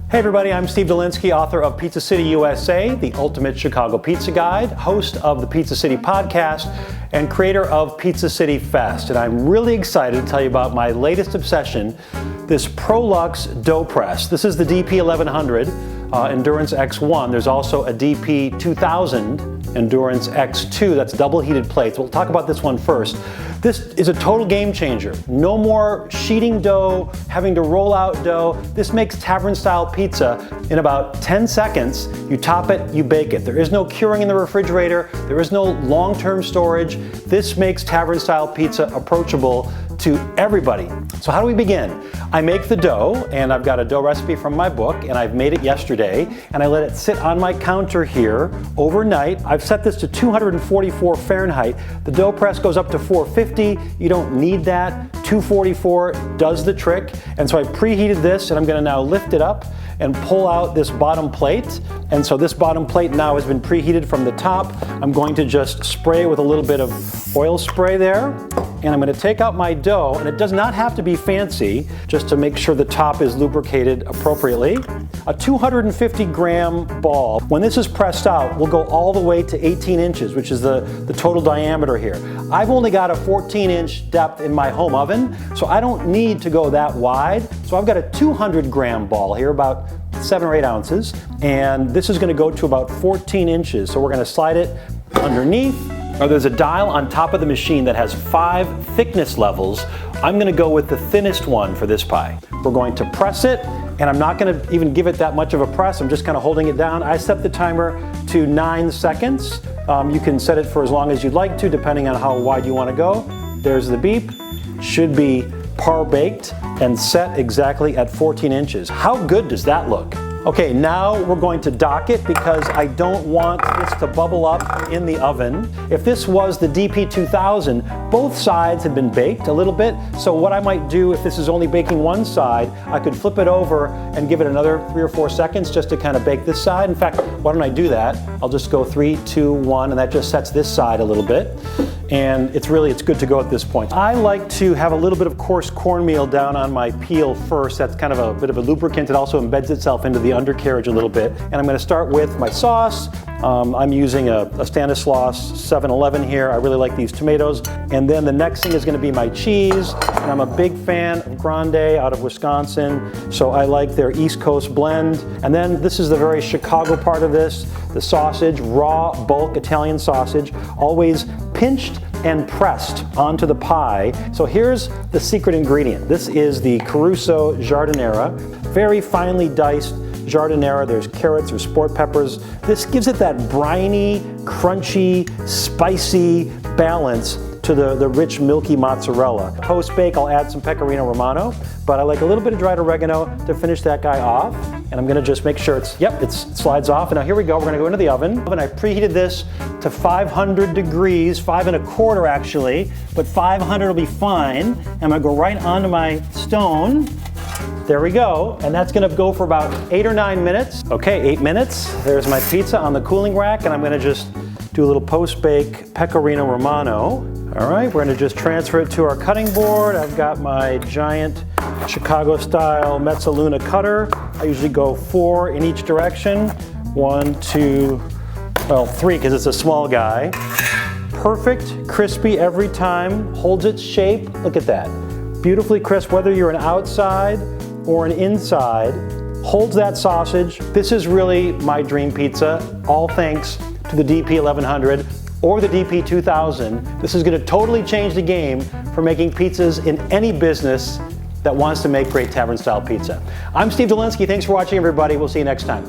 Hey everybody, I'm Steve Dolinsky, author of Pizza City USA, the ultimate Chicago pizza guide, host of the Pizza City podcast, and creator of Pizza City Fest. And I'm really excited to tell you about my latest obsession, this Proluxe dough press. This is the DP1100 Endurance X1. There's also a DP2000 Endurance X2, that's double heated plates. We'll talk about this one first. This is a total game changer. No more sheeting dough, having to roll out dough. This makes Tavern style pizza in about 10 seconds. You top it, you bake it. There is no curing in the refrigerator. There is no long-term storage. This makes Tavern style pizza approachable to everybody. So how do we begin? I make the dough, and I've got a dough recipe from my book, and I've made it yesterday, and I let it sit on my counter here overnight. I've set this to 244 Fahrenheit. The dough press goes up to 450. You don't need that. 244 does the trick. And so I preheated this, and I'm gonna now lift it up and pull out this bottom plate. And so this bottom plate now has been preheated from the top. I'm going to just spray with a little bit of oil spray there. And I'm going to take out my dough, and it does not have to be fancy, just to make sure the top is lubricated appropriately. A 250 gram ball. When this is pressed out, will go all the way to 18 inches, which is the total diameter here. I've only got a 14-inch depth in my home oven, so I don't need to go that wide. So I've got a 200 gram ball here, about 7 or 8 ounces, and this is going to go to about 14 inches. So we're going to slide it underneath. There's a dial on top of the machine that has 5 thickness levels. I'm going to go with the thinnest one for this pie. We're going to press it, and I'm not going to even give it that much of a press. I'm just kind of holding it down. I set the timer to 9 seconds. You can set it for as long as you'd like to, depending on how wide you want to go. There's the beep. Should be par baked and set exactly at 14 inches. How good does that look? Okay, now we're going to dock it because I don't want this to bubble up in the oven. If this was the DP2000, both sides had been baked a little bit. So what I might do if this is only baking one side, I could flip it over and give it another 3 or 4 seconds just to kind of bake this side. In fact, why don't I do that? I'll just go 3, 2, 1, and that just sets this side a little bit. And it's good to go at this point. I like to have a little bit of coarse cornmeal down on my peel first. That's kind of a bit of a lubricant. It also embeds itself into the undercarriage a little bit. And I'm going to start with my sauce. I'm using a Stanislaus 7-Eleven here. I really like these tomatoes. And then the next thing is going to be my cheese. And I'm a big fan of Grande out of Wisconsin, so I like their East Coast blend. And then this is the very Chicago part of this, the sausage, raw bulk Italian sausage, always pinched and pressed onto the pie. So here's the secret ingredient. This is the Caruso Giardiniera, very finely diced Giardiniera. There's carrots or sport peppers. This gives it that briny, crunchy, spicy balance to the rich, milky mozzarella. Post bake, I'll add some Pecorino Romano, but I like a little bit of dried oregano to finish that guy off. And I'm gonna just make sure it slides off. And now here we go, we're gonna go into the oven. And I preheated this to 500 degrees, 5 1/4 actually, but 500 will be fine. I'm gonna go right onto my stone. There we go, and that's gonna go for about 8 or 9 minutes. Okay, 8 minutes. There's my pizza on the cooling rack, and I'm gonna just do a little post-bake Pecorino Romano. All right, we're gonna just transfer it to our cutting board. I've got my giant Chicago-style Mezzaluna cutter. I usually go 4 in each direction. 1, 2, well, 3 because it's a small guy. Perfect, crispy every time, holds its shape. Look at that. Beautifully crisp, whether you're an outside or an inside, holds that sausage. This is really my dream pizza, all thanks to the DP1100 or the DP2000. This is gonna totally change the game for making pizzas in any business that wants to make great Tavern style pizza. I'm Steve Dolinsky, thanks for watching everybody, we'll see you next time.